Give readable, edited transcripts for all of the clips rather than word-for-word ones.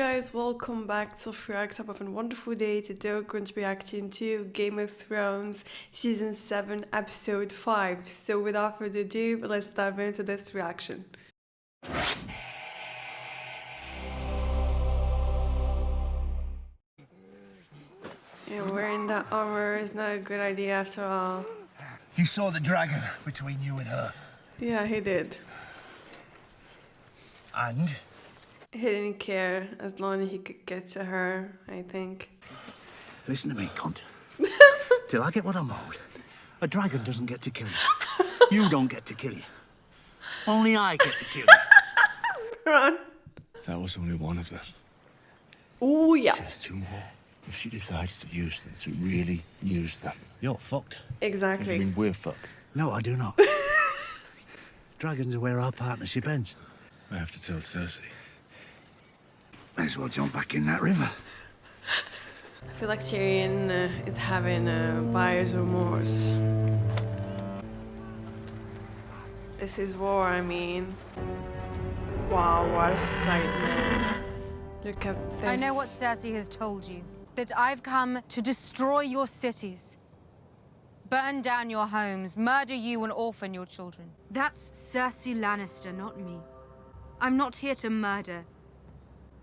guys, welcome back to VILTROX. I'm having a wonderful day. Today we're going to be reacting to Game of Thrones Season 7 Episode 5. So without further ado, let's dive into this reaction. Yeah, wearing that armor is not a good idea after all. You saw the dragon between you and her. Yeah, he did. And? He didn't care as long as he could get to her, I think. Listen to me, cunt. Till I get what I'm owed, a dragon doesn't get to kill you. You don't get to kill you. Only I get to kill you. Run. That was only one of them. Oh, yeah. There's two more. If she decides to use them, to really use them. You're fucked. Exactly. I mean, we're fucked. No, I do not. Dragons are where our partnership ends. I have to tell Cersei. May as well jump back in that river. I feel like Tyrion is having buyer's remorse. This is war, I mean. Wow, what a sight, man. Look at this. I know what Cersei has told you. That I've come to destroy your cities. Burn down your homes, murder you and orphan your children. That's Cersei Lannister, not me. I'm not here to murder.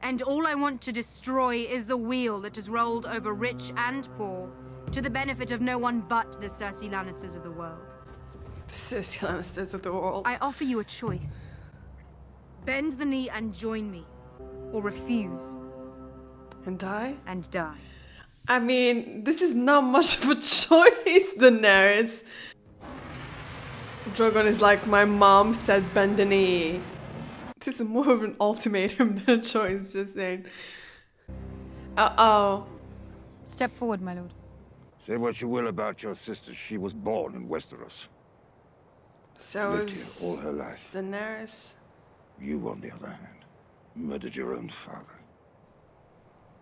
And all I want to destroy is the wheel that has rolled over rich and poor, to the benefit of no one but the Cersei Lannisters of the world. Cersei Lannisters of the world. I offer you a choice. Bend the knee and join me, or refuse And die? and die. I mean, this is not much of a choice, Daenerys. Drogon is like, my mom said bend the knee. This is more of an ultimatum than a choice, just saying. Uh-oh. Step forward, my lord. Say what you will about your sister, she was born in Westeros. So Lived is here all her life. Daenerys. You, on the other hand, murdered your own father.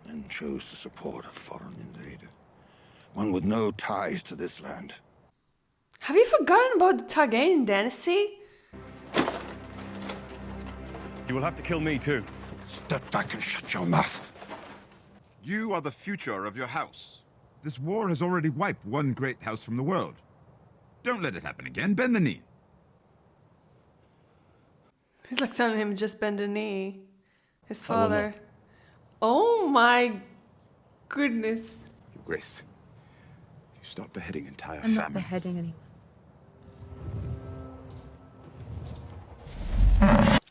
And chose to support a foreign invader. One with no ties to this land. Have you forgotten about the Targaryen dynasty? You will have to kill me too. Step back and shut your mouth. You are the future of your house. This war has already wiped one great house from the world. Don't let it happen again. Bend the knee. He's like telling him just bend the knee. His will father. not. Oh my goodness. Your Grace, you stop beheading entire I'm not families. beheading anyone.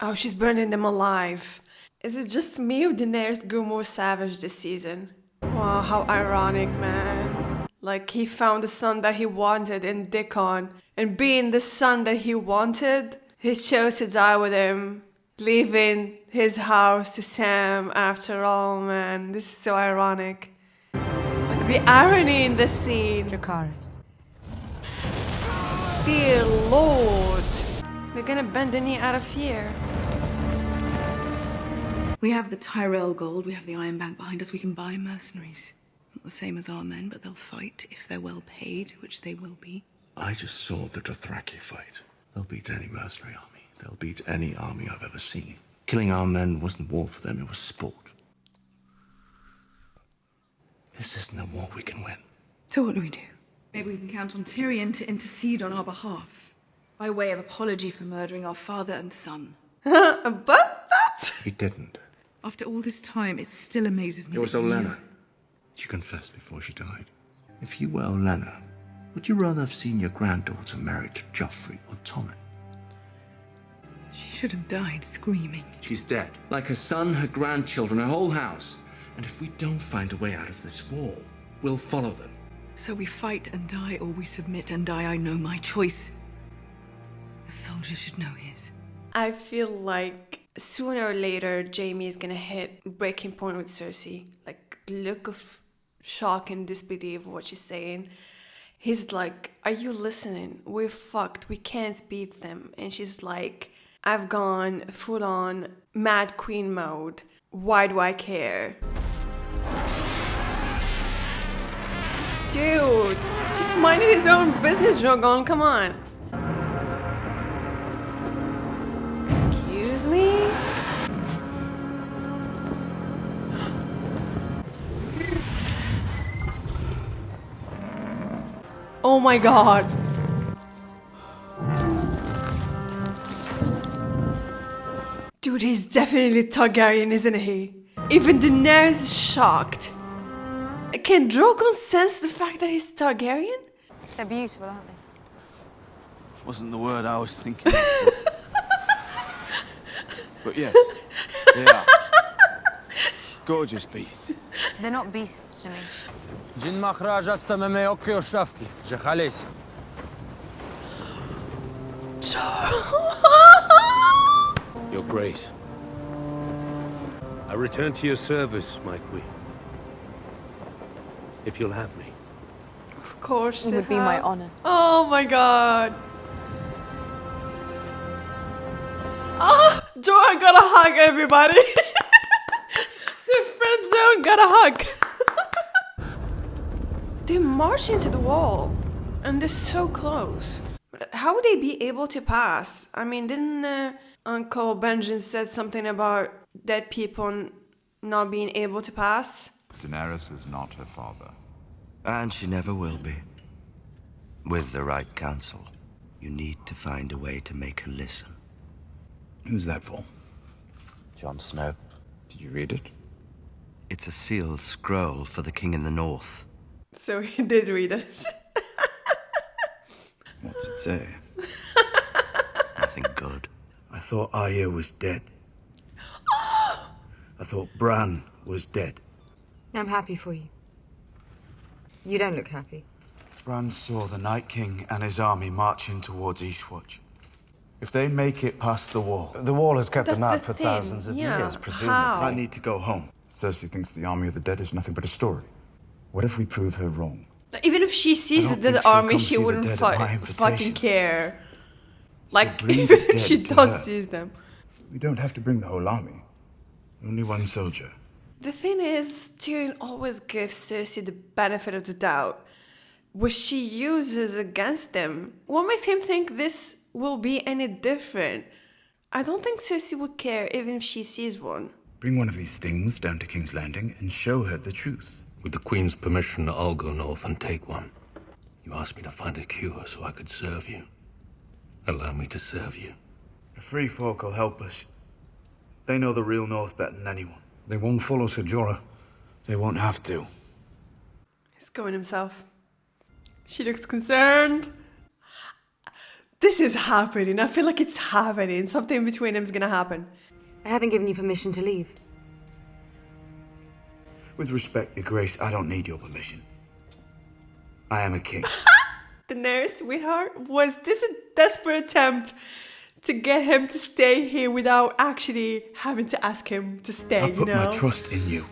Oh, she's burning them alive. Is it just me or Daenerys grew more savage this season? Wow, how ironic, man. Like, he found the son that he wanted in Dickon. And being the son that he wanted, he chose to die with him. Leaving his house to Sam after all, man. This is so ironic. Like, the irony in the scene. Dracarys. Dear Lord. We're gonna bend the knee out of here. We have the Tyrell gold, we have the Iron Bank behind us, we can buy mercenaries. Not the same as our men, but they'll fight if they're well paid, which they will be. I just saw the Dothraki fight. They'll beat any mercenary army. They'll beat any army I've ever seen. Killing our men wasn't war for them, it was sport. This isn't a war we can win. So what do we do? Maybe we can count on Tyrion to intercede on our behalf, by way of apology for murdering our father and son. But that? He didn't. After all this time, it still amazes me. It was that you- Olenna. She confessed before she died. If you were Olenna, would you rather have seen your granddaughter married to Joffrey or Tommen? She should have died screaming. She's dead. Like her son, her grandchildren, her whole house. And if we don't find a way out of this war, we'll follow them. So we fight and die, or we submit and die. I know my choice. A soldier should know his. I feel like sooner or later, Jaime is gonna hit breaking point with Cersei. Like, look of shock and disbelief of what she's saying. He's like, are you listening? We're fucked. We can't beat them. And she's like, I've gone full on Mad Queen mode. Why do I care? Dude, she's minding his own business, Drogon. Come on. Excuse me? Oh my god. Dude, he's definitely Targaryen, isn't he? Even Daenerys is shocked. Can Drogon sense the fact that he's Targaryen? They're beautiful, aren't they? Wasn't the word I was thinking of. But yes, they are. Gorgeous beasts. They're not beasts to me. Jin Mahraja stameme okke oshafki, jehales. Your Grace, I return to your service, my queen. If you'll have me. Of course It would be my honor. Oh my god. Oh, Jorah got a hug, everybody. So friend zone got a hug. They march into the wall, and they're so close. How would they be able to pass? I mean, didn't Uncle Benjamin said something about dead people not being able to pass? Daenerys is not her father. And she never will be. With the right counsel, you need to find a way to make her listen. Who's that for? Jon Snow. Did you read it? It's a sealed scroll for the king in the north. So he did read it. What's it say? Nothing good. I thought Arya was dead. I thought Bran was dead. I'm happy for you. You don't look happy. Bran saw the Night King and his army marching towards Eastwatch. If they make it past the wall has kept That's them out the for thing. thousands of Yeah, years, presumably. how? I need to go home. Cersei thinks the army of the dead is nothing but a story. What if we prove her wrong? Even if she sees I don't the think she'll army, come she see the wouldn't dead at my fucking invitation. care. Like, bring even the if she dead to does her. see them. We don't have to bring the whole army. Only one soldier. The thing is, Tyrion always gives Cersei the benefit of the doubt, which she uses against them. What makes him think this will be any different? I don't think Cersei would care even if she sees one. Bring one of these things down to King's Landing and show her the truth. With the Queen's permission, I'll go north and take one. You asked me to find a cure so I could serve you. Allow me to serve you. The free folk will help us. They know the real North better than anyone. They won't follow Ser Jorah. They won't have to. He's going himself. She looks concerned. This is happening. I feel like it's happening. Something between them is gonna happen. I haven't given you permission to leave. With respect, Your Grace, I don't need your permission. I am a king. Daenerys, sweetheart, was this a desperate attempt to get him to stay here without actually having to ask him to stay, I you put know? my trust in you.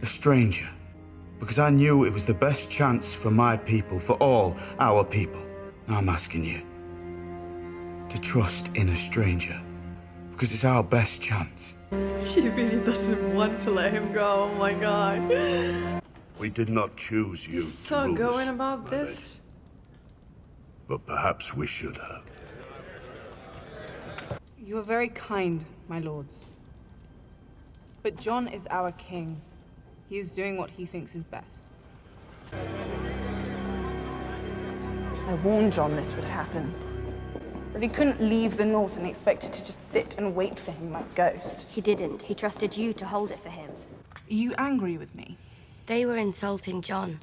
A stranger. Because I knew it was the best chance for my people, for all our people. Now I'm asking you to trust in a stranger. Because it's our best chance. She really doesn't want to let him go, oh my god. We did not choose you He's so going about this. but perhaps we should have. You are very kind, my lords. But Jon is our king. He is doing what he thinks is best. I warned Jon this would happen. But he couldn't leave the north and expected to just sit and wait for him like Ghost. He didn't. He trusted you to hold it for him. Are you angry with me? They were insulting Jon.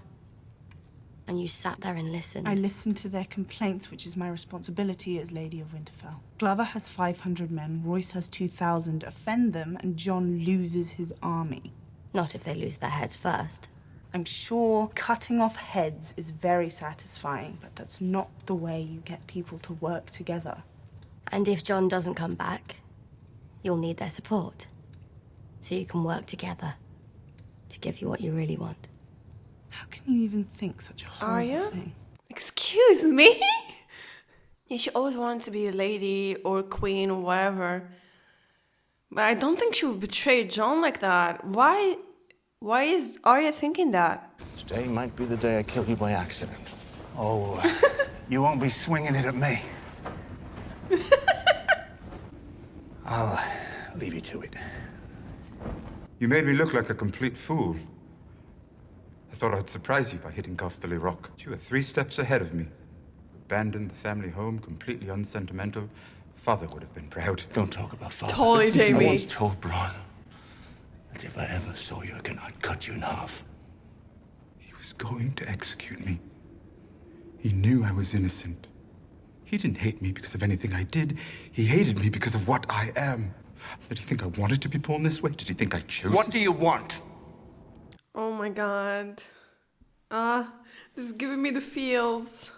And you sat there and listened. I listened to their complaints, which is my responsibility as Lady of Winterfell. Glover has 500 men, Royce has 2,000. Offend them, and Jon loses his army. Not if they lose their heads first. I'm sure cutting off heads is very satisfying, but that's not the way you get people to work together. And if Jon doesn't come back, you'll need their support. So you can work together to give you what you really want. How can you even think such a horrible thing? Excuse me? Yeah, she always wanted to be a lady or a queen or whatever. But I don't think she would betray Jon like that. Why is Arya thinking that? Today might be the day I kill you by accident. Oh, you won't be swinging it at me. I'll leave you to it. You made me look like a complete fool. I thought I'd surprise you by hitting Casterly Rock. But you were 3 steps ahead of me. Abandoned the family home, completely unsentimental. Father would have been proud. Don't talk about father. Totally, Jamie. I once told Bronn that if I ever saw you again, I'd cut you in half. He was going to execute me. He knew I was innocent. He didn't hate me because of anything I did. He hated me because of what I am. Did he think I wanted to be born this way? Did he think I chose What it? do you want? Oh my god. This is giving me the feels.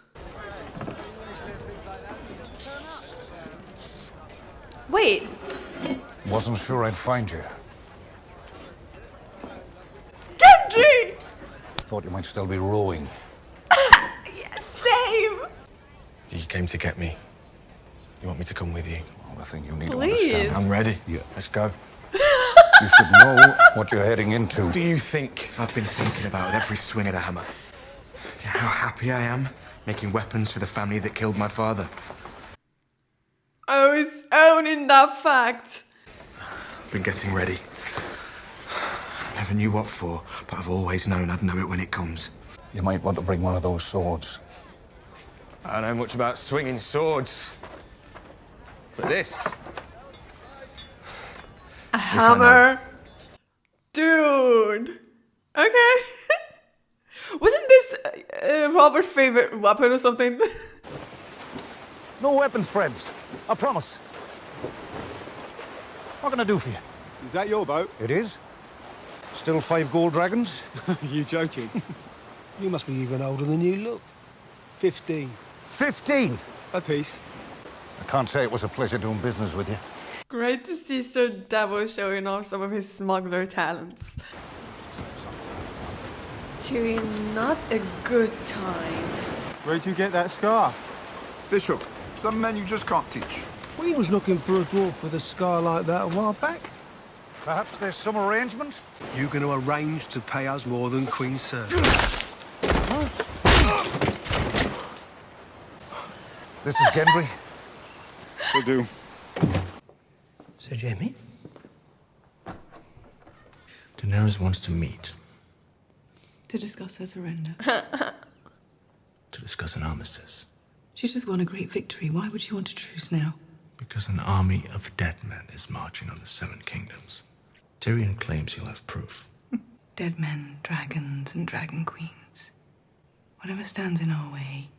Wait. Wasn't sure I'd find you. Gendry! Thought you might still be rowing. Yes, same! You came to get me. You want me to come with you? Well, I think you need Please. to understand. I'm ready. Yeah. Let's go. You should know what you're heading into. Do you think I've been thinking about every swing of the hammer? How happy I am making weapons for the family that killed my father? I was owning that fact. I've been getting ready. Never knew what for, but I've always known I'd know it when it comes. You might want to bring one of those swords. I don't know much about swinging swords. But this... A hammer? Dude. Okay. Wasn't this Robert's favorite weapon or something? No weapons, friends. I promise. What can I do for you? Is that your boat? It is. Still 5 gold dragons? You joking? You must be even older than you look. 15. 15? A piece. I can't say it was a pleasure doing business with you. Great to see Sir Davos showing off some of his smuggler talents. Tyrion, not a good time. Where'd you get that scar? Fishhook. Some men you just can't teach. We was looking for a dwarf with a scar like that a while back. Perhaps there's some arrangement? You going to arrange to pay us more than Queen Cersei? This is Gendry. Will do. Sir Jaime? Daenerys wants to meet. To discuss her surrender. To discuss an armistice. She just won a great victory. Why would she want a truce now? Because an army of dead men is marching on the 7 kingdoms. Tyrion claims he'll have proof. Dead men, dragons, and dragon queens. Whatever stands in our way,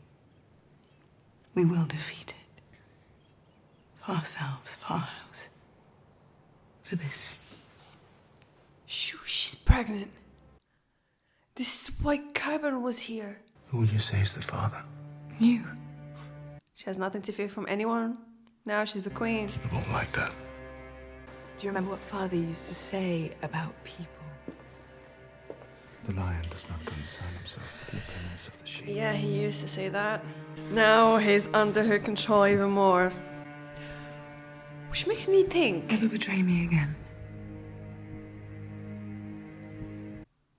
we will defeat it. For ourselves, for our house. For this. Shoo, she's pregnant. This is why Qyburn was here. Who would you say is the father? You. She has nothing to fear from anyone. Now she's a queen. You won't like that. Do you remember what Father used to say about people? The lion does not concern himself with the appearance of the sheep. Yeah, he used to say that. Now he's under her control even more. Which makes me think... Never betray me again.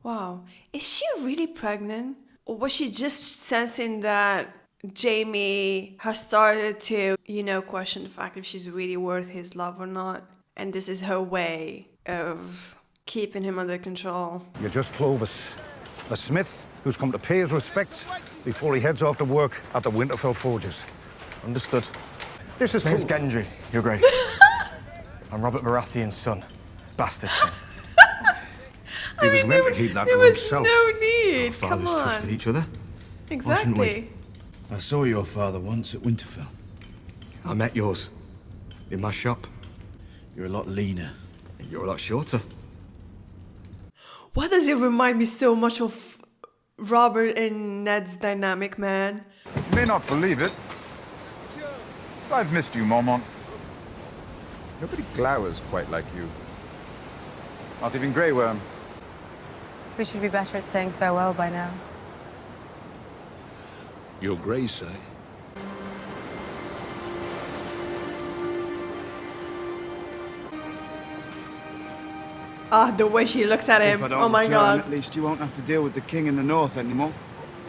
Wow, is she really pregnant? Or was she just sensing that Jaime has started to, question the fact if she's really worth his love or not? And this is her way of keeping him under control. You're just Clovis, a smith who's come to pay his respects before he heads off to work at the Winterfell forges. Understood. This is Name's cool. Gendry, Your Grace. I'm Robert Baratheon's son. Bastard son. He was meant to keep that There to was himself. no need. Fathers Come on. trusted each other. Exactly. I saw your father once at Winterfell. I met yours. In my shop. You're a lot leaner. You're a lot shorter. Why does it remind me so much of Robert and Ned's dynamic, man? You may not believe it, but I've missed you, Mormont. Nobody glowers quite like you. Not even Grey Worm. We should be better at saying farewell by now. Your Grace, eh? Ah, the way she looks at him. If I don't Oh my return, god. At least you won't have to deal with the king in the north anymore.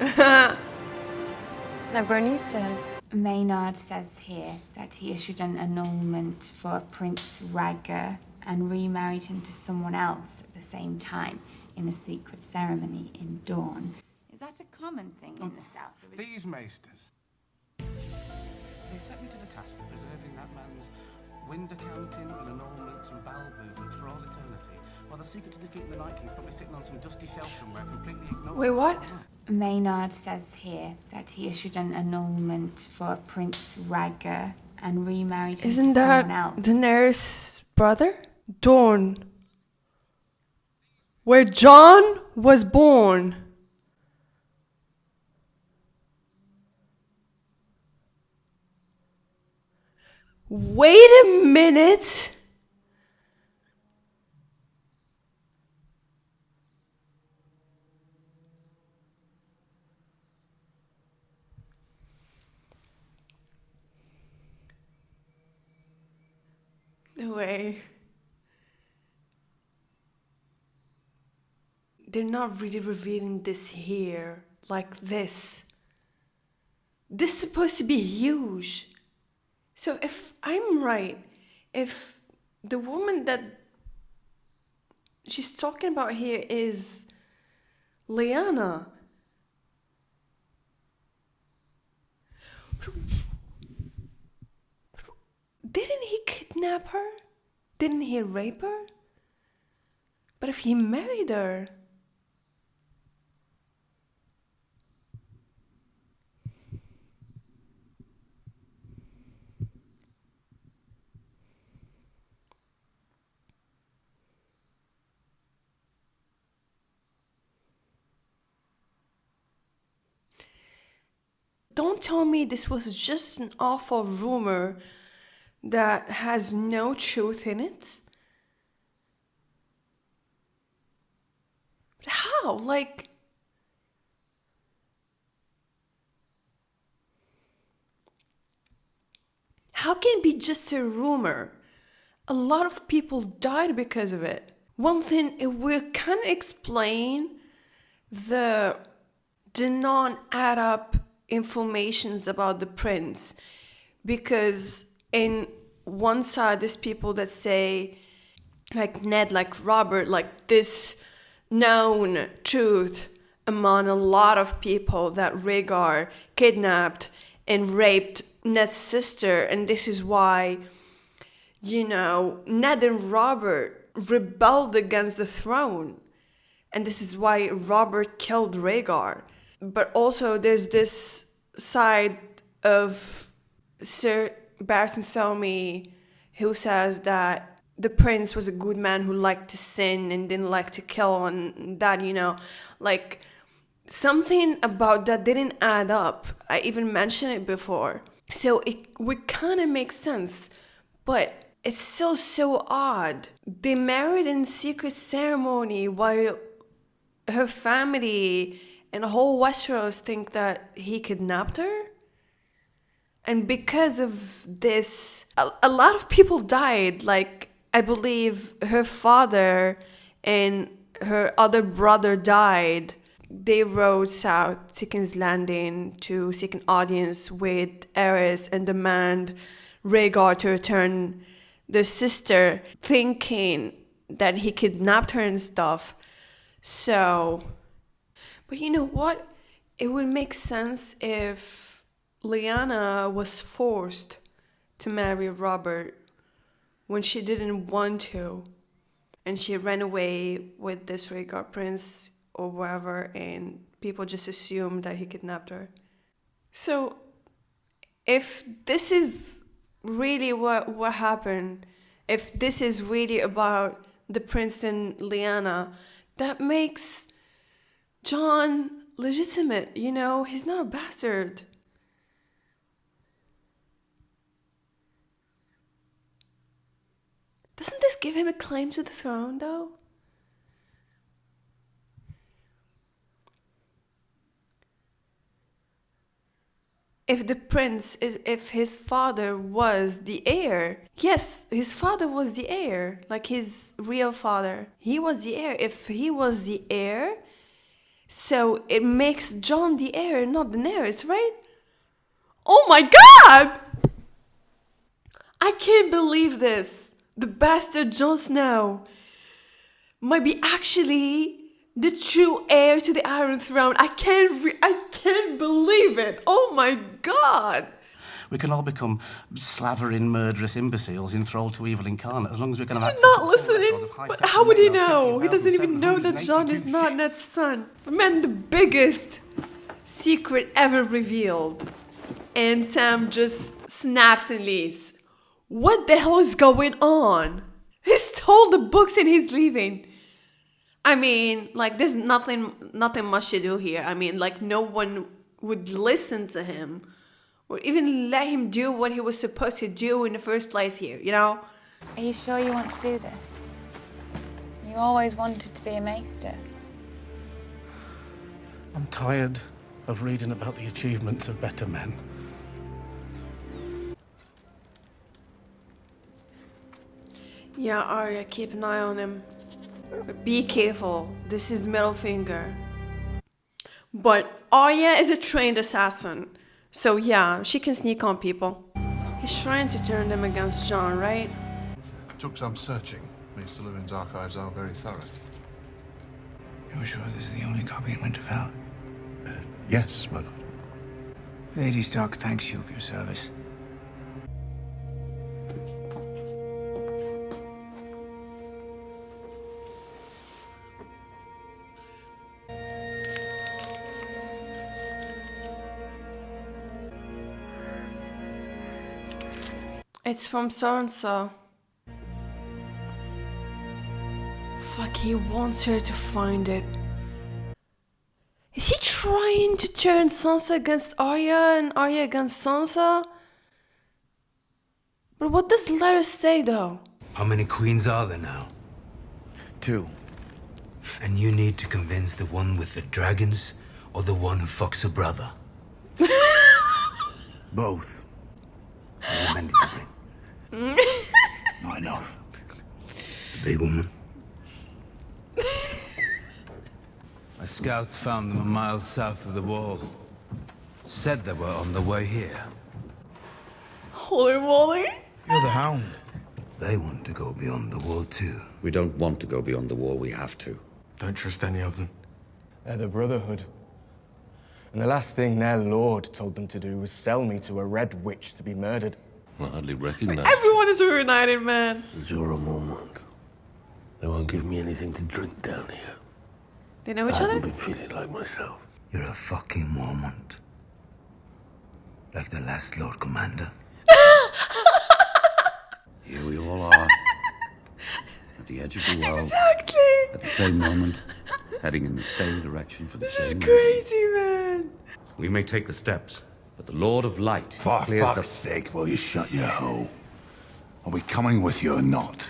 I've grown used to him. Maynard says here that he issued an annulment for Prince Rhaegar and remarried him to someone else at the same time. in a secret ceremony in Dawn. Is that a common thing in the South? These maesters, they set me to the task of preserving that man's wind accounting and annulments and bowel movements for all eternity, while the secret to defeating the Night King's probably sitting on some dusty shelf somewhere completely ignored. Wait, what? Maynard says here that he issued an annulment for Prince Rhaegar and remarried him Isn't to that someone else. Daenerys' brother? Dorne. Where Jon was born. Wait a minute. No way. They're not really revealing this here, like this. This is supposed to be huge. So if I'm right, if the woman that she's talking about here is Lyanna, didn't he kidnap her? Didn't he rape her? But if he married her, don't tell me this was just an awful rumor that has no truth in it. But how? Like, how can it be just a rumor? A lot of people died because of it. One thing, it will kind of explain the non-add up informations about the prince, because in one side there's people that say, like Ned, like Robert, like this known truth among a lot of people that Rhaegar kidnapped and raped Ned's sister, and this is why, you know, Ned and Robert rebelled against the throne, and this is why Robert killed Rhaegar. But also there's this side of Sir Barristan Selmy who says that the prince was a good man who liked to sin and didn't like to kill, and that, you know, like something about that didn't add up. I even mentioned it before. So it would kind of make sense, but it's still so odd. They married in secret ceremony while her family and whole Westeros think that he kidnapped her. And because of this, a lot of people died. Like, I believe her father and her other brother died. They rode south to King's Landing to seek an audience with Aerys and demand Rhaegar to return their sister, thinking that he kidnapped her and stuff. So, but you know what? It would make sense if Lyanna was forced to marry Robert when she didn't want to, and she ran away with this Rhaegar prince or whatever, and people just assumed that he kidnapped her. So, if this is really what happened, if this is really about the prince and Lyanna, that makes Jon legitimate, you know? He's not a bastard. Doesn't this give him a claim to the throne, though? If his father was the heir, yes, his father was the heir, like his real father. He was the heir. If he was the heir, so it makes Jon the heir, not Daenerys, right? Oh my god! I can't believe this. The bastard Jon Snow might be actually The true heir to the Iron Throne. I can't believe it. Oh my god. We can all become slavering, murderous imbeciles enthralled to evil incarnate as long as we can have access Not to listening. But how would he know? He doesn't even know that Jon is not Ned's son. But man, the biggest secret ever revealed. And Sam just snaps and leaves. What the hell is going on? He stole the books and he's leaving. I mean, like, there's nothing much to do here. I mean, like, no one would listen to him or even let him do what he was supposed to do in the first place here, you know? Are you sure you want to do this? You always wanted to be a maester. I'm tired of reading about the achievements of better men. Yeah, Arya, keep an eye on him. But be careful. This is middle finger. But Arya is a trained assassin. So yeah, she can sneak on people. He's trying to turn them against Jon, right? Took some searching. Mr. Lewin's archives are very thorough. You're sure this is the only copy in Winterfell? Yes, my lord. Lady Stark thanks you for your service. It's from so-and-so. Fuck, he wants her to find it. Is he trying to turn Sansa against Arya and Arya against Sansa? But what does the letter say, though? How many queens are there now? 2. And you need to convince the one with the dragons or the one who fucks her brother. Both. Not enough. The big woman. My scouts found them a mile south of the wall. Said they were on the way here. Holy moly. You're the Hound. They want to go beyond the wall too. We don't want to go beyond the wall, we have to. Don't trust any of them. They're the Brotherhood. And the last thing their lord told them to do was sell me to a red witch to be murdered. I hardly recognize Everyone is reunited, man. This is your moment. They won't give me anything to drink down here. They know each I other? haven't been feeling like myself. You're a fucking Mormont. Like the last Lord Commander. Here we all are. At the edge of the world. Exactly. At the same moment. Heading in the same direction for the This same is crazy, man. We may take the steps, but the Lord of Light For clears fuck's sake, will you shut your hole? Are we coming with you or not?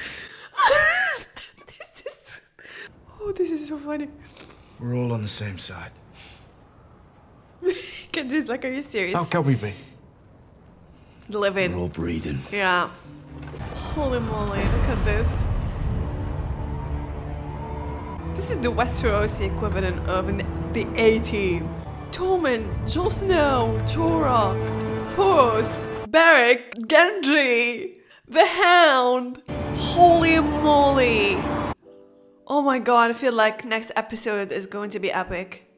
This is so funny. We're all on the same side. Kendra's like, are you serious? How can we be? Living. We're all breathing. Yeah. Holy moly, look at this. This is the Westeros equivalent of the A-Team. Tommen, Jon Snow, Jorah, Thoros, Beric, Gendry, the Hound. Holy moly. Oh my god, I feel like next episode is going to be epic.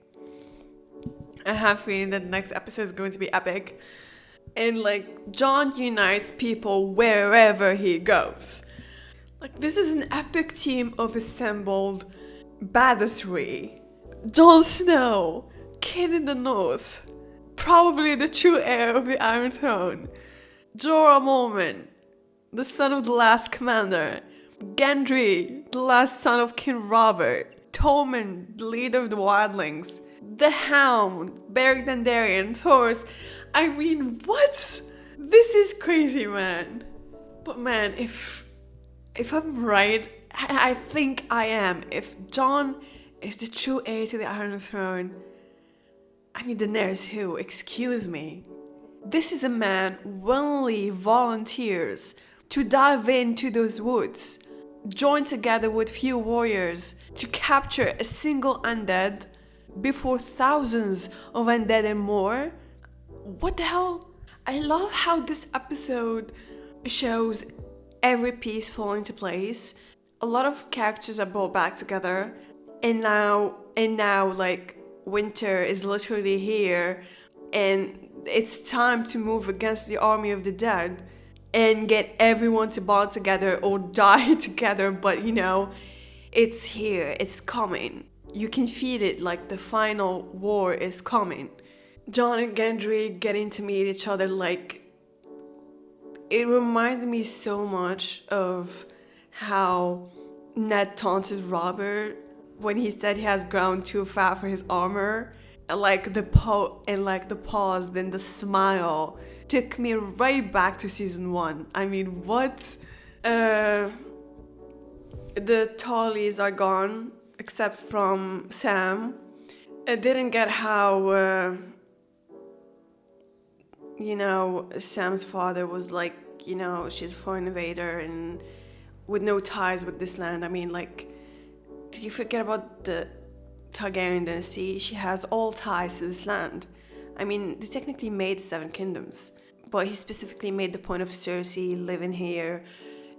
I have a feeling that next episode is going to be epic. And like, Jon unites people wherever he goes. Like, this is an epic team of assembled badassery. Jon Snow, King in the North, probably the true heir of the Iron Throne. Jorah Mormont, the son of the last commander. Gendry, the last son of King Robert. Tommen, the leader of the wildlings. The Hound, Beric Dondarrion, Thoros. I mean, what? This is crazy, man. But man, if I'm right, I think I am. If Jon is the true heir to the Iron Throne, I mean, Daenerys who? Excuse me. This is a man who willingly volunteers to dive into those woods, join together with few warriors to capture a single undead before thousands of undead and more. What the hell? I love how this episode shows every piece falling into place. A lot of characters are brought back together. And now, like, winter is literally here, and it's time to move against the army of the dead and get everyone to bond together or die together. But you know, it's here, it's coming. You can feel it, like the final war is coming. Jon and Gendry getting to meet each other, like, it reminded me so much of how Ned taunted Robert when he said he has grown too fat for his armor. And like the pause, then the smile took me right back to season 1. I mean, what? The Tarleys are gone, except from Sam. I didn't get how, you know, Sam's father was like, you know, she's a foreign invader and with no ties with this land. I mean, like, did you forget about the Targaryen dynasty? She has all ties to this land. I mean, they technically made 7 kingdoms, but he specifically made the point of Cersei living here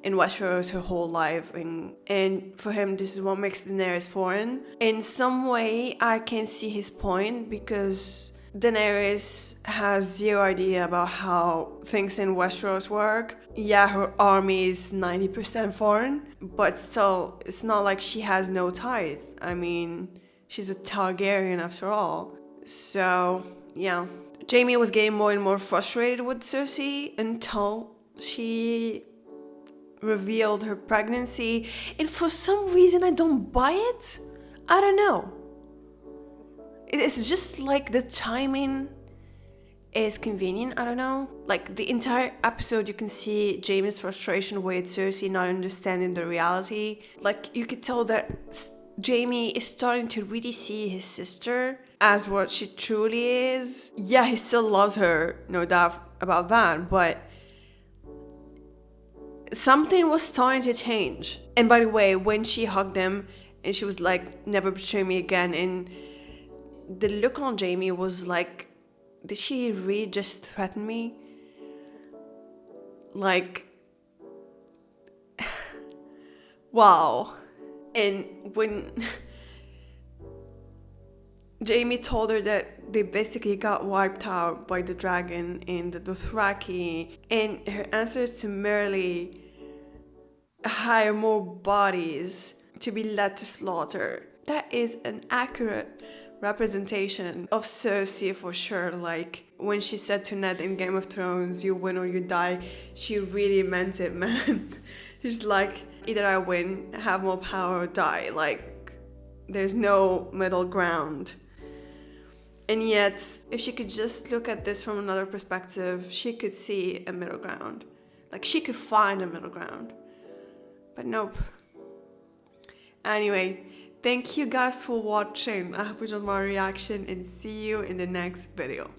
in Westeros her whole life, and for him this is what makes Daenerys foreign. In some way I can see his point, because Daenerys has zero idea about how things in Westeros work. Yeah, her army is 90% foreign, but still, it's not like she has no ties. I mean, she's a Targaryen after all. So, yeah. Jaime was getting more and more frustrated with Cersei until she revealed her pregnancy, and for some reason I don't buy it. I don't know. It's just like the timing is convenient. I don't know. Like the entire episode you can see Jaime's frustration with Cersei not understanding the reality. Like you could tell that Jaime is starting to really see his sister as what she truly is. Yeah, he still loves her, no doubt about that, but something was starting to change. And by the way, when she hugged him and she was like, never betray me again, and the look on Jaime was like, did she really just threaten me? Like, wow. And when Jaime told her that they basically got wiped out by the dragon and the Dothraki, and her answer is to merely hire more bodies to be led to slaughter. That is an accurate representation of Cersei for sure. Like when she said to Ned in Game of Thrones, you win or you die, she really meant it, man. She's like, either I win, have more power, or die. Like, there's no middle ground. And yet, if she could just look at this from another perspective, she could see a middle ground. Like, she could find a middle ground. But nope. Anyway, thank you guys for watching. I hope you enjoyed my reaction and see you in the next video.